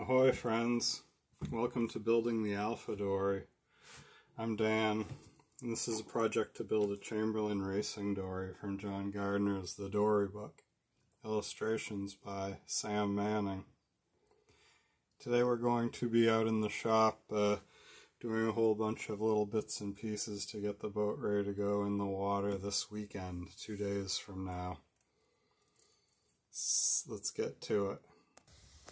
Ahoy friends, welcome to building the Alpha Dory. I'm Dan, and this is a project to build a Chamberlain racing dory from John Gardner's The Dory book. Illustrations by Sam Manning. Today we're going to be out in the shop doing a whole bunch of little bits and pieces to get the boat ready to go in the water this weekend, 2 days from now. Let's get to it.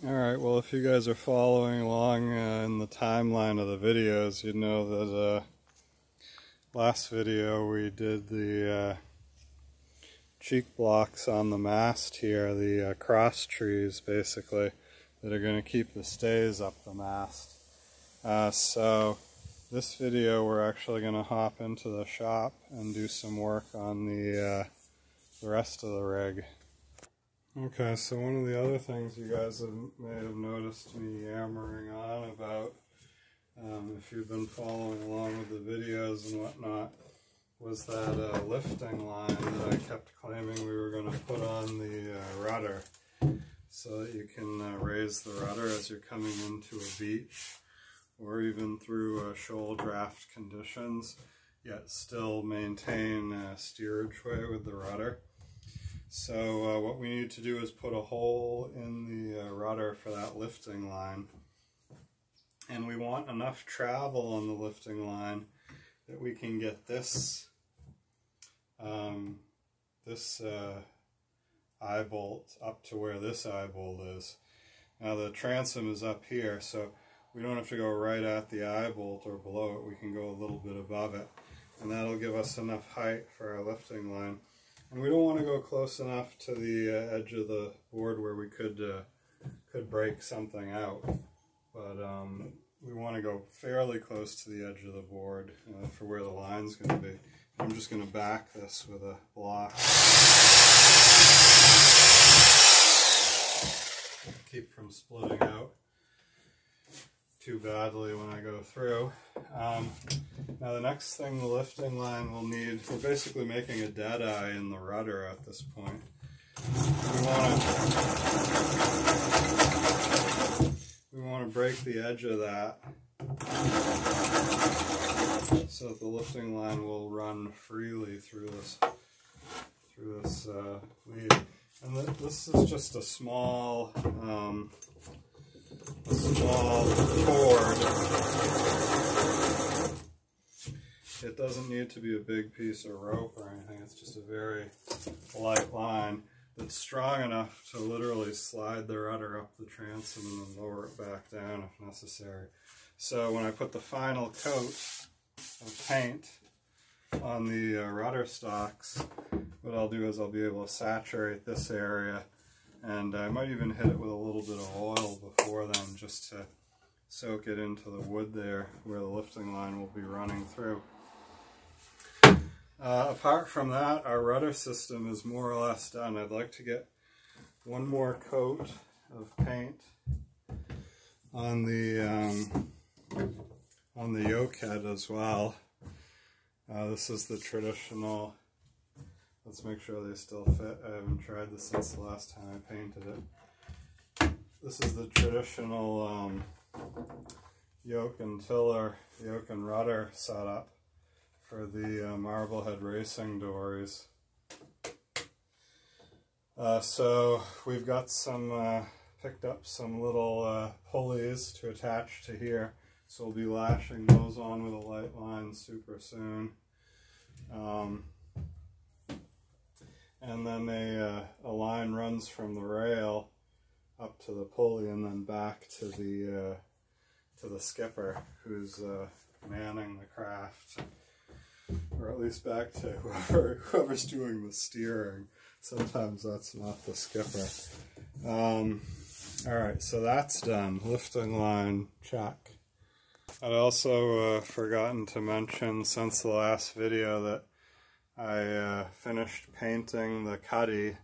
Alright, well if you guys are following along in the timeline of the videos, you know that last video we did the cheek blocks on the mast here, the cross trees basically, that are going to keep the stays up the mast. So this video we're actually going to hop into the shop and do some work on the rest of the rig. Okay, so one of the other things you guys may have noticed me yammering on about, if you've been following along with the videos and whatnot, was that lifting line that I kept claiming we were going to put on the rudder, so that you can raise the rudder as you're coming into a beach, or even through shoal draft conditions, yet still maintain steerage way with the rudder. So what we need to do is put a hole in the rudder for that lifting line, and we want enough travel on the lifting line that we can get this eye bolt up to where this eye bolt is. Now the transom is up here, so we don't have to go right at the eye bolt or below it. We can go a little bit above it, and that'll give us enough height for our lifting line. And we don't want to go close enough to the edge of the board where we could break something out, but we want to go fairly close to the edge of the board for where the line's going to be. I'm just going to back this with a block. Keep from splitting out too badly when I go through. Now the next thing the lifting line will need, we're basically making a dead eye in the rudder at this point. We want to break the edge of that so that the lifting line will run freely through this lead. And this is just a small cord. It doesn't need to be a big piece of rope or anything. It's just a very light line that's strong enough to literally slide the rudder up the transom and then lower it back down if necessary. So when I put the final coat of paint on the rudder stocks, what I'll do is I'll be able to saturate this area, and I might even hit it with a little bit of oil before then, just to soak it into the wood there where the lifting line will be running through. Apart from that, our rudder system is more or less done. I'd like to get one more coat of paint on the yoke head as well. This is the traditional. Let's make sure they still fit. I haven't tried this since the last time I painted it. This is the traditional yoke and tiller, yoke and rudder setup for the Marblehead racing dories. So we've got some, picked up some little pulleys to attach to here, so we'll be lashing those on with a light line super soon. And then a line runs from the rail up to the pulley and then back to the skipper who's manning the craft, or at least back to whoever's doing the steering. Sometimes that's not the skipper. Alright, so that's done. Lifting line, check. I'd also forgotten to mention since the last video that I finished painting the Cuddy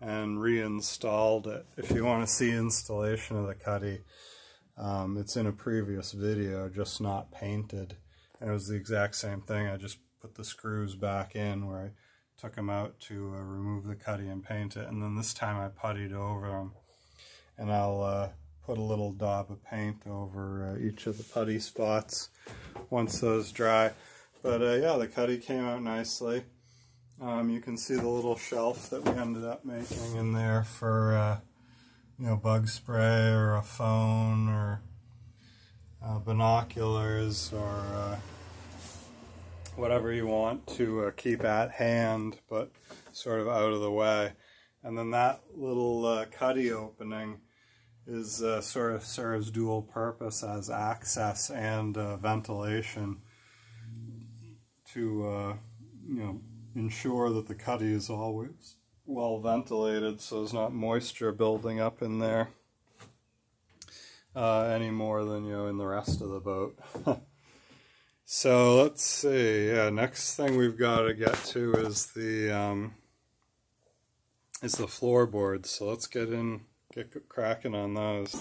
and reinstalled it. If you want to see installation of the Cuddy, it's in a previous video, just not painted. And it was the exact same thing. I just put the screws back in where I took them out to remove the Cuddy and paint it. And then this time I puttied over them. And I'll put a little dab of paint over each of the putty spots once those dry. But yeah, the cuddy came out nicely. You can see the little shelf that we ended up making in there for you know, bug spray or a phone or binoculars or whatever you want to keep at hand but sort of out of the way. And then that little cuddy opening is sort of serves dual purpose as access and ventilation to you know, ensure that the cuddy is always well ventilated, so there's not moisture building up in there any more than, you know, in the rest of the boat. So let's see. Yeah, next thing we've got to get to is the floorboards. So let's get cracking on those.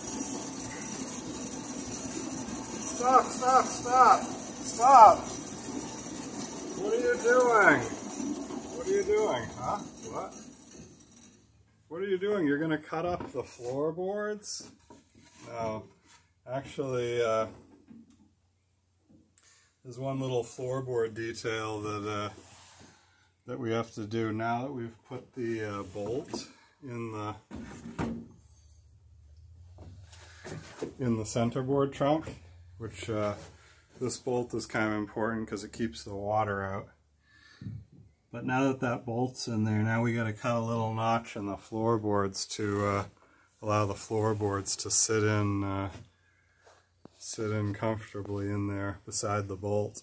Stop! Stop! Stop! Stop! What are you doing? What are you doing? Huh? What? What are you doing? You're going to cut up the floorboards? No. Actually, there's one little floorboard detail that that we have to do now that we've put the bolt in the centerboard trunk, which this bolt is kind of important because it keeps the water out. But now that that bolt's in there, now we got to cut a little notch in the floorboards to allow the floorboards to sit in comfortably in there beside the bolt.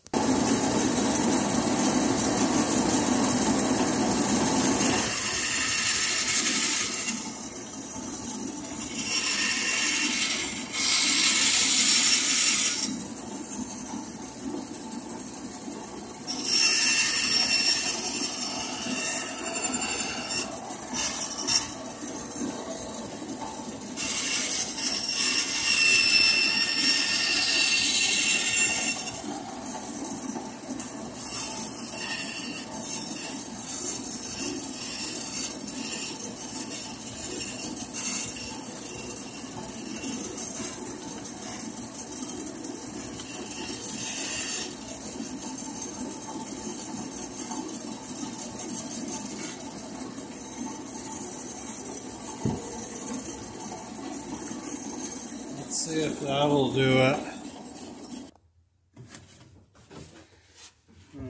See if that'll do it.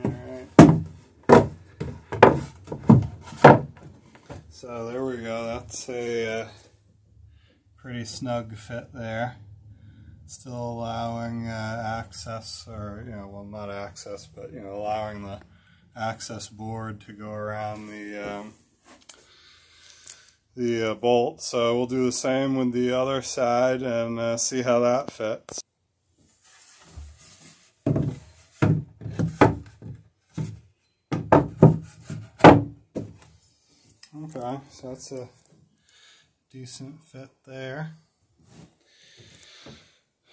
Alright. So there we go. That's a pretty snug fit there. Still allowing access, or, you know, well, not access, but, you know, allowing the access board to go around the bolt. So we'll do the same with the other side and see how that fits. Okay, so that's a decent fit there.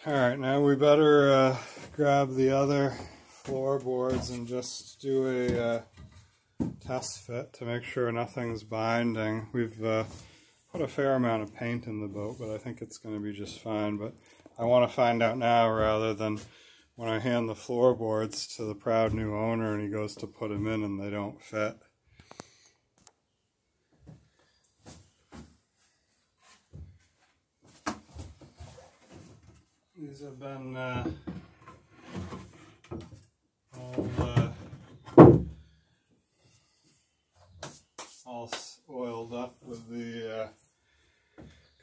Alright, now we better grab the other floorboards and just do a test fit to make sure nothing's binding. We've put a fair amount of paint in the boat, but I think it's going to be just fine. But I want to find out now rather than when I hand the floorboards to the proud new owner and he goes to put them in and they don't fit. These have been all oiled up with the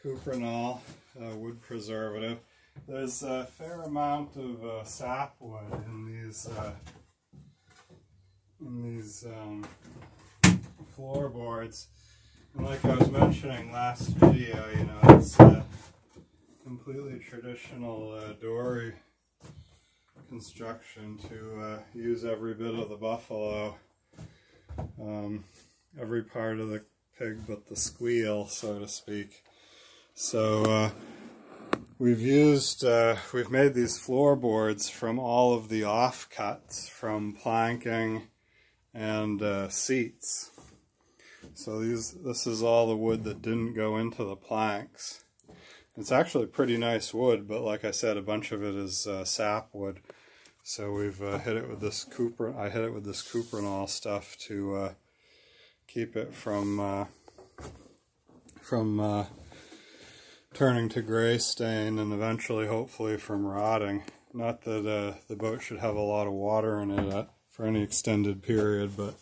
cuprinol wood preservative. There's a fair amount of sapwood in these floorboards, and like I was mentioning last video, you know, it's completely traditional dory construction to use every bit of the buffalo, every part of the pig but the squeal, so to speak. So we've made these floorboards from all of the offcuts from planking and seats. So this is all the wood that didn't go into the planks. It's actually pretty nice wood, but like I said, a bunch of it is sapwood. So we've hit it with this I hit it with this cuprinol stuff to keep it from turning to gray stain, and eventually, hopefully, from rotting. Not that the boat should have a lot of water in it for any extended period, but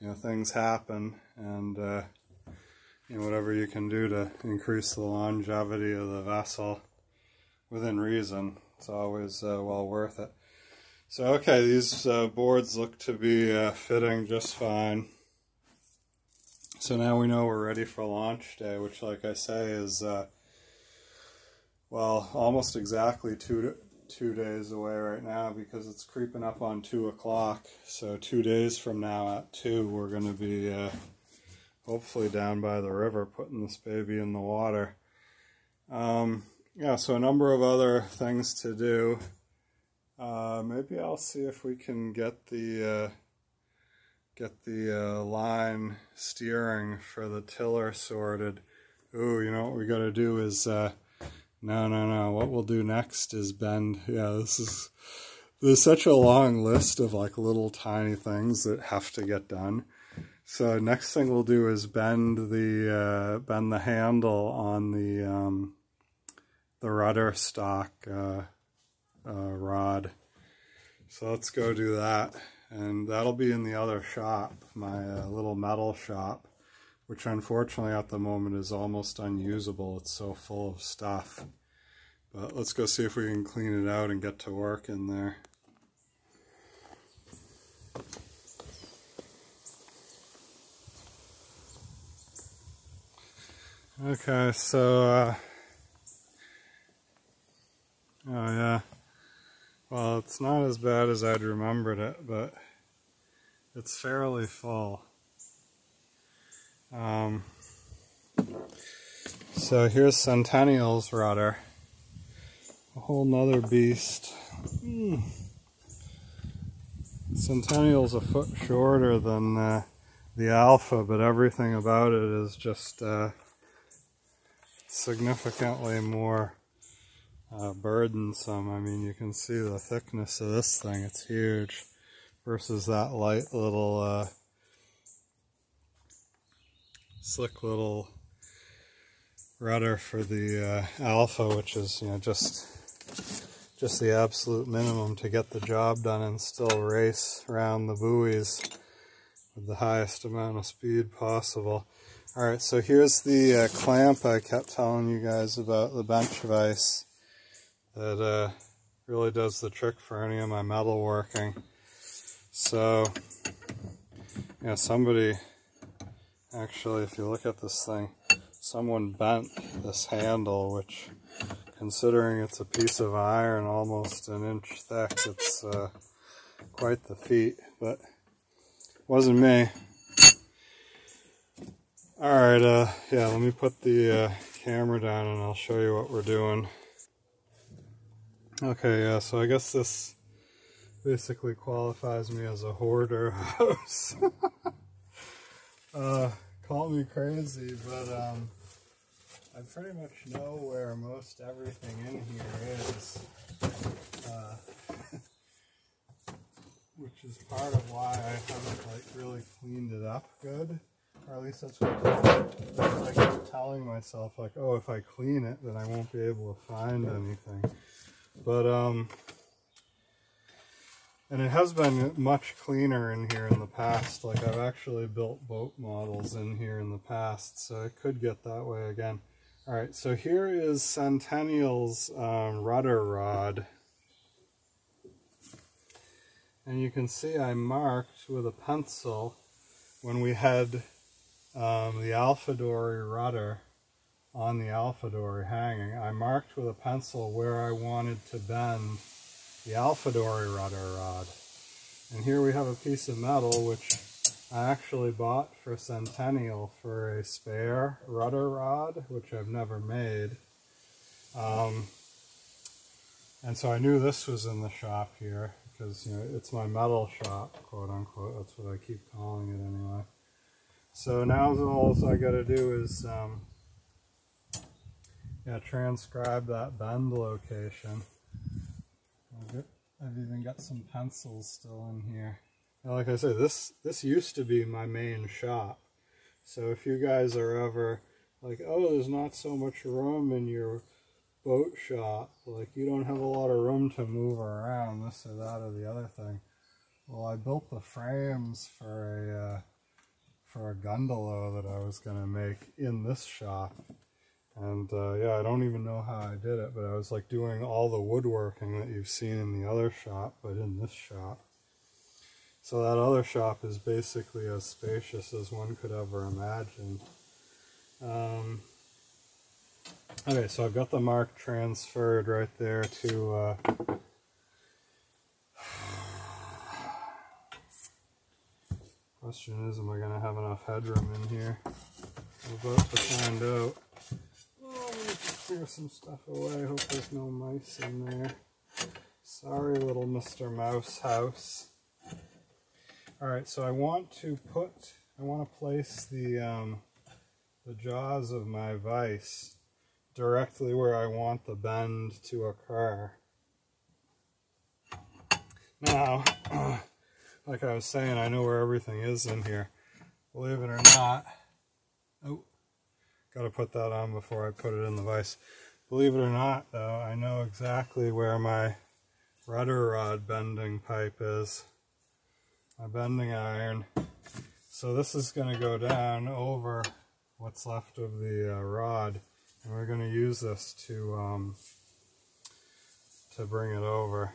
you know, things happen, and you know, whatever you can do to increase the longevity of the vessel within reason, it's always well worth it. So okay, these boards look to be fitting just fine. So now we know we're ready for launch day, which, like I say, is well, almost exactly two days away right now, because it's creeping up on 2 o'clock. So 2 days from now at 2, we're going to be hopefully down by the river putting this baby in the water. Yeah, so a number of other things to do. Maybe I'll see if we can get the line steering for the tiller sorted. Ooh, you know what we got to do is no. What we'll do next is bend. Yeah, there's such a long list of like little tiny things that have to get done. So next thing we'll do is bend the handle on the rudder stock rod. So let's go do that, and that'll be in the other shop, my little metal shop, which unfortunately at the moment is almost unusable. It's so full of stuff. But let's go see if we can clean it out and get to work in there. Okay, so oh yeah, well, it's not as bad as I'd remembered it, but it's fairly full. So here's Centennial's rudder, a whole nother beast. Centennial's a foot shorter than the Alpha, but everything about it is just significantly more burdensome. I mean, you can see the thickness of this thing, it's huge, versus that light little slick little rudder for the Alpha, which is, you know, just the absolute minimum to get the job done and still race around the buoys with the highest amount of speed possible. Alright, so here's the clamp I kept telling you guys about, the bench vise, that really does the trick for any of my metal working. So, yeah, somebody, actually, if you look at this thing, someone bent this handle, which, considering it's a piece of iron almost an inch thick, it's quite the feat, but it wasn't me. Alright, yeah, let me put the camera down and I'll show you what we're doing. Okay, yeah, so I guess this basically qualifies me as a hoarder house. Call me crazy, but I pretty much know where most everything in here is, which is part of why I haven't like really cleaned it up good. Or at least that's what I keep telling myself, like, oh, if I clean it, then I won't be able to find anything. But, and it has been much cleaner in here in the past. Like, I've actually built boat models in here in the past, so it could get that way again. Alright, so here is Centennial's rudder rod. And you can see I marked with a pencil when we had the Alpha Dory rudder on the Alpha Dory hanging. I marked with a pencil where I wanted to bend the Alpha Dory rudder rod. And here we have a piece of metal which I actually bought for Centennial for a spare rudder rod, which I've never made. And so I knew this was in the shop here, because, you know, it's my metal shop, quote unquote. That's what I keep calling it anyway. So now all I got to do is yeah, transcribe that bend location. I've even got some pencils still in here. Now, like I said, this used to be my main shop. So if you guys are ever like, oh, there's not so much room in your boat shop, like you don't have a lot of room to move around, this or that or the other thing. Well, I built the frames for a gondola that I was going to make in this shop. And yeah, I don't even know how I did it, but I was like doing all the woodworking that you've seen in the other shop, but in this shop. So that other shop is basically as spacious as one could ever imagine. Okay, so I've got the mark transferred right there to question is, am I going to have enough headroom in here? I'm about to find out. Oh, let me just clear some stuff away. Hope there's no mice in there. Sorry, little Mr. Mouse House. Alright, so I want to place the jaws of my vise directly where I want the bend to occur. Now, like I was saying, I know where everything is in here. Believe it or not, oh, gotta put that on before I put it in the vise. Believe it or not, though, I know exactly where my rudder rod bending pipe is. My bending iron. So this is going to go down over what's left of the rod, and we're going to use this to bring it over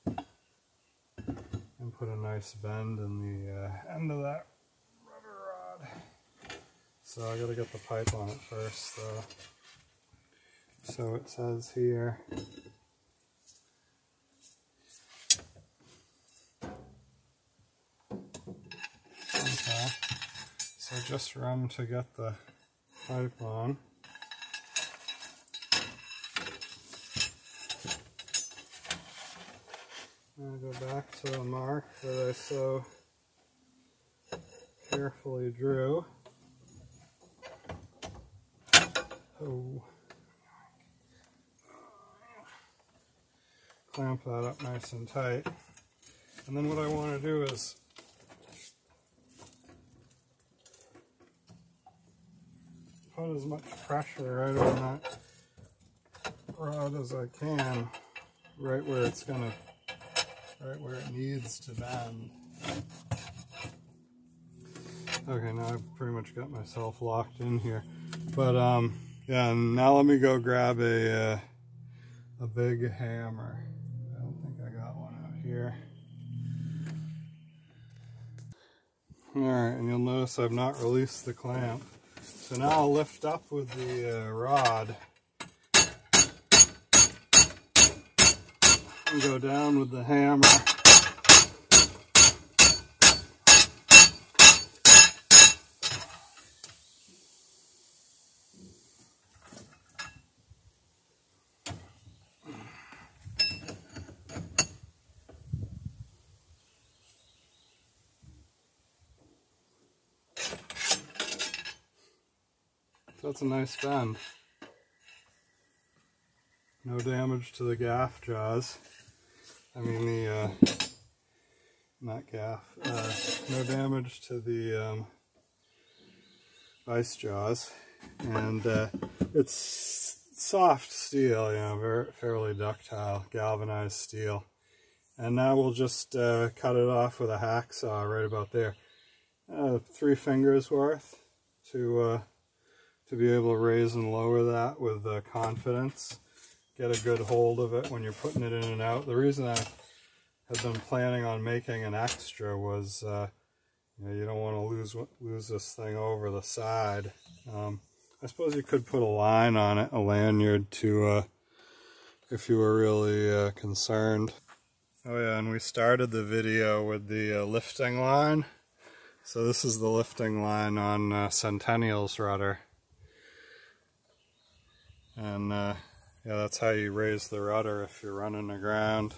and put a nice bend in the end of that rudder rod. So I got to get the pipe on it first, though. So it says here. Okay, so just run to get the pipe on. I'll go back to the mark that I so carefully drew. Oh. Clamp that up nice and tight. And then what I want to do is put as much pressure right on that rod as I can, right where it's gonna, right where it needs to bend. Okay, now I've pretty much got myself locked in here. But yeah, now let me go grab a big hammer. I don't think I got one out here. Alright, and you'll notice I've not released the clamp. So now I'll lift up with the rod and go down with the hammer. So that's a nice bend. No damage to the gaff jaws. I mean the, not gaff, no damage to the vice jaws. And it's soft steel, you know, fairly ductile, galvanized steel. And now we'll just cut it off with a hacksaw right about there. 3 fingers worth to be able to raise and lower that with confidence. Get a good hold of it when you're putting it in and out. The reason I had been planning on making an extra was you know, you don't want to lose this thing over the side. I suppose you could put a line on it, a lanyard, to if you were really concerned. Oh yeah, and we started the video with the lifting line. So this is the lifting line on Centennial's rudder. And yeah, that's how you raise the rudder if you're running aground.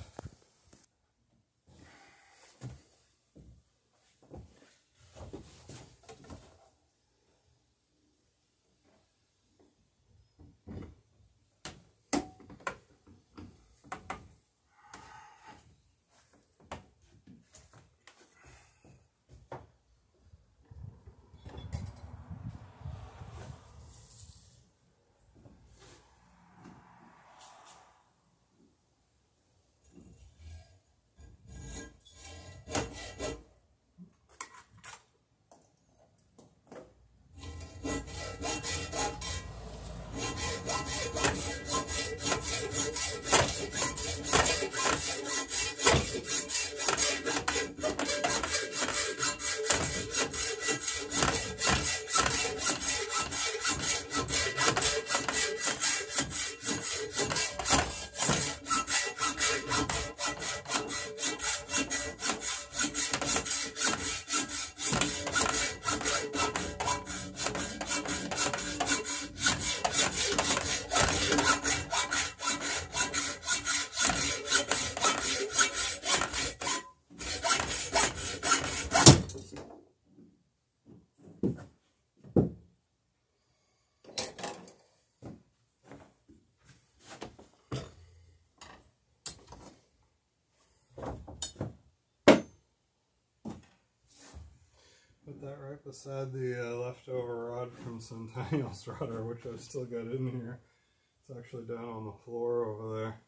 beside the leftover rod from Centennial's rudder, which I've still got in here. It's actually down on the floor over there.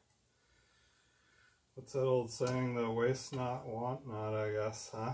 What's that old saying, though? Waste not, want not, I guess, huh?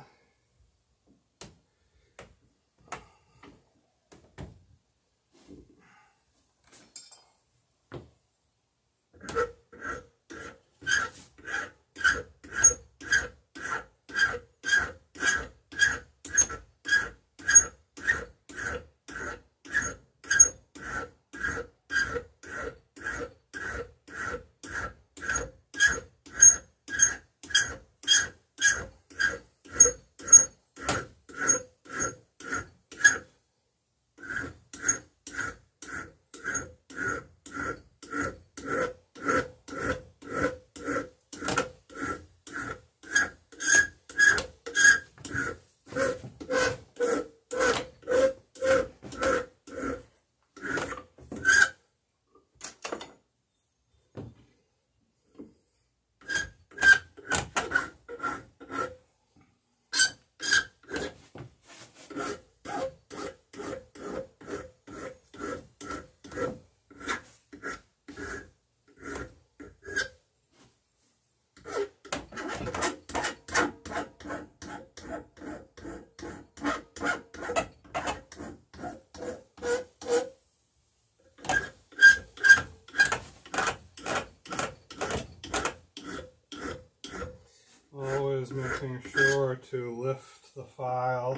Making sure to lift the file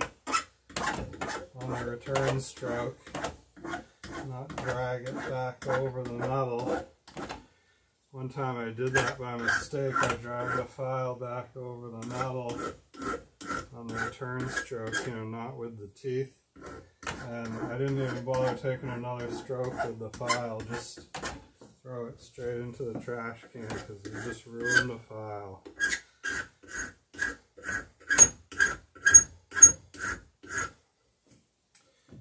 on the return stroke, not drag it back over the metal. One time I did that by mistake. I dragged the file back over the metal on the return stroke, you know, not with the teeth. And I didn't even bother taking another stroke with the file, just throw it straight into the trash can because you just ruined the file.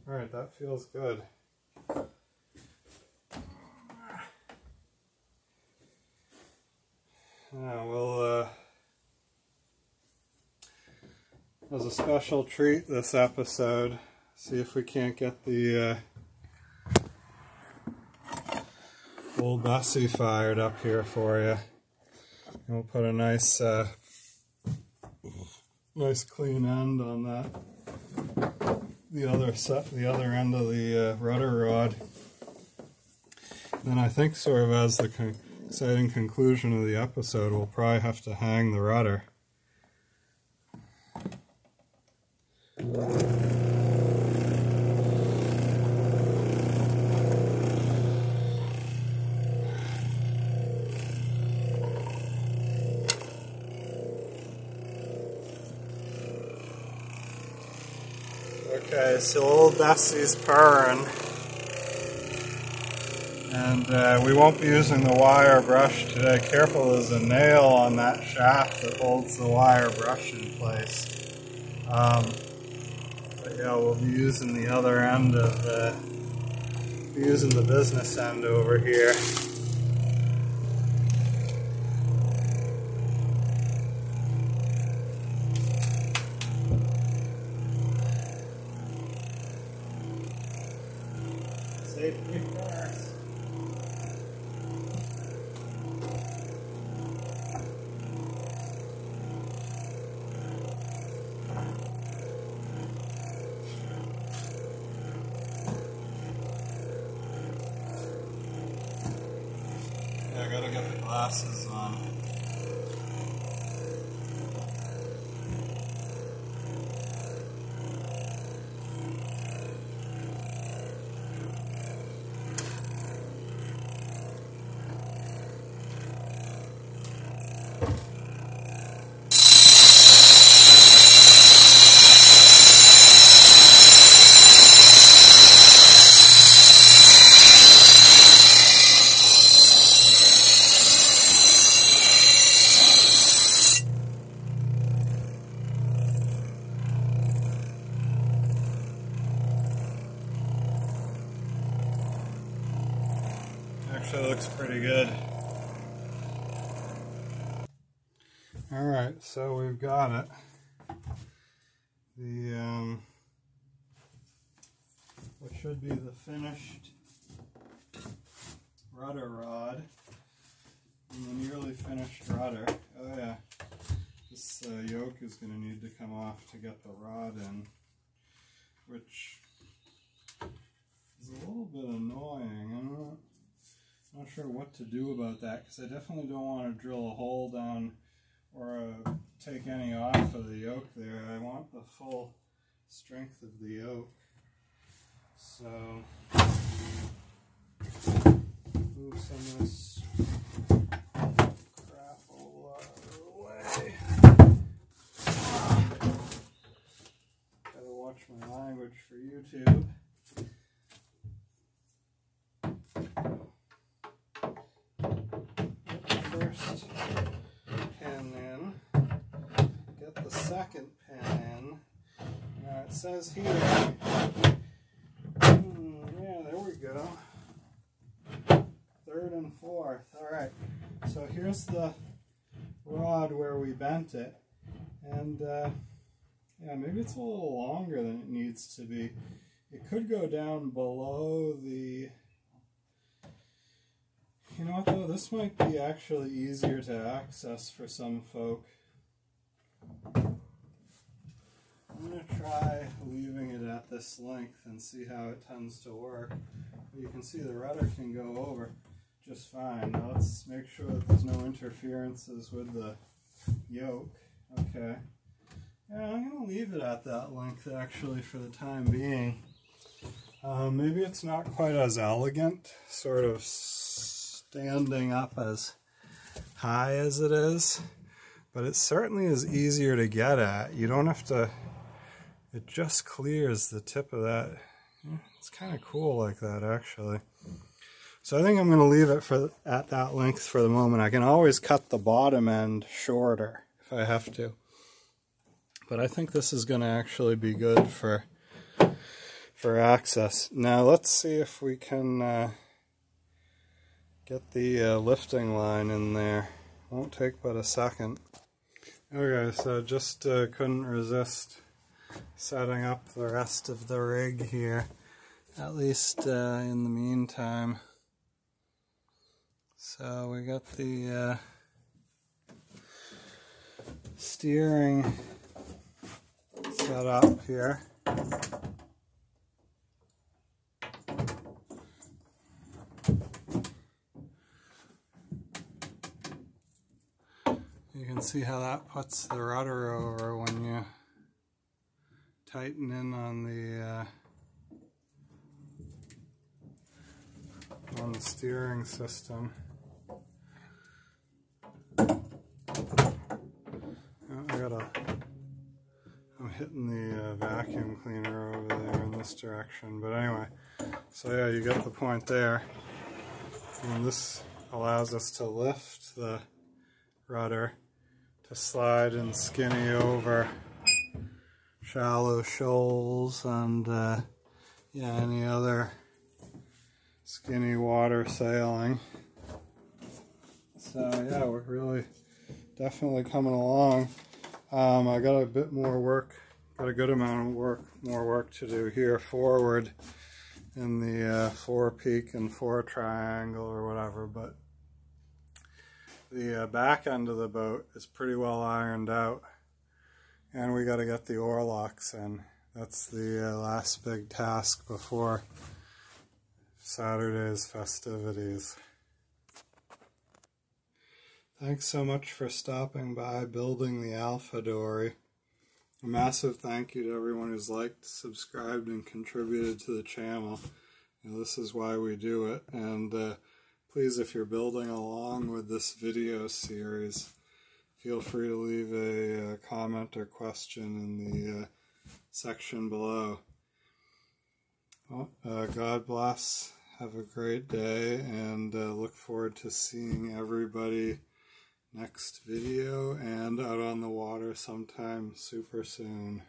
Alright, that feels good. Now we'll, as a special treat this episode, see if we can't get the old Bessie fired up here for you. And we'll put a nice, nice clean end on that. The other end of the rudder rod. Then I think, sort of as the exciting conclusion of the episode, we'll probably have to hang the rudder. Okay, so old Bessie's purring, and we won't be using the wire brush today. Careful, there's a nail on that shaft that holds the wire brush in place. But yeah, we'll be using the other end of using the business end over here. Safety first. Yeah, I gotta get the glasses on. Actually looks pretty good. Alright, so we've got it. The what should be the finished rudder rod and the nearly finished rudder. Oh yeah, this yoke is going to need to come off to get the rod in, which is a little bit annoying. I'm not sure what to do about that, because I definitely don't want to drill a hole down or take any off of the yoke there. I want the full strength of the yoke. So move some of this crap all out of the way. Gotta watch my language for YouTube. Get the first pin in. Get the second pin in. Now it says here, yeah, there we go. Third and fourth. Alright, so here's the rod where we bent it. And yeah, maybe it's a little longer than it needs to be. It could go down below the... You know what though, this might be actually easier to access for some folk. I'm going to try leaving it at this length and see how it tends to work. You can see the rudder can go over just fine. Now let's make sure that there's no interferences with the yoke. Okay. Yeah, I'm going to leave it at that length actually for the time being. Maybe it's not quite as elegant, sort of standing up as high as it is, but it certainly is easier to get at. You don't have to... It just clears the tip of that. It's kind of cool like that, actually. So I think I'm going to leave it at that length for the moment. I can always cut the bottom end shorter if I have to. But I think this is going to actually be good for access. Now let's see if we can get the lifting line in there. Won't take but a second. Okay, so just couldn't resist setting up the rest of the rig here, at least in the meantime. So we got the steering set up here. You can see how that puts the rudder over when you tighten in on the steering system. I'm hitting the vacuum cleaner over there in this direction, but anyway, so yeah, you get the point there. And this allows us to lift the rudder to slide and skinny over shallow shoals and yeah, any other skinny water sailing. So yeah, we're really definitely coming along. I got a bit more work, got a good amount of more work to do here forward in the forepeak and fore triangle or whatever, but the back end of the boat is pretty well ironed out. And we got to get the oar locks in. That's the last big task before Saturday's festivities. Thanks so much for stopping by Building the Alpha Dory. A massive thank you to everyone who's liked, subscribed, and contributed to the channel. You know, this is why we do it. And please, if you're building along with this video series, feel free to leave a comment or question in the section below. Well, God bless, have a great day, and look forward to seeing everybody next video and out on the water sometime super soon.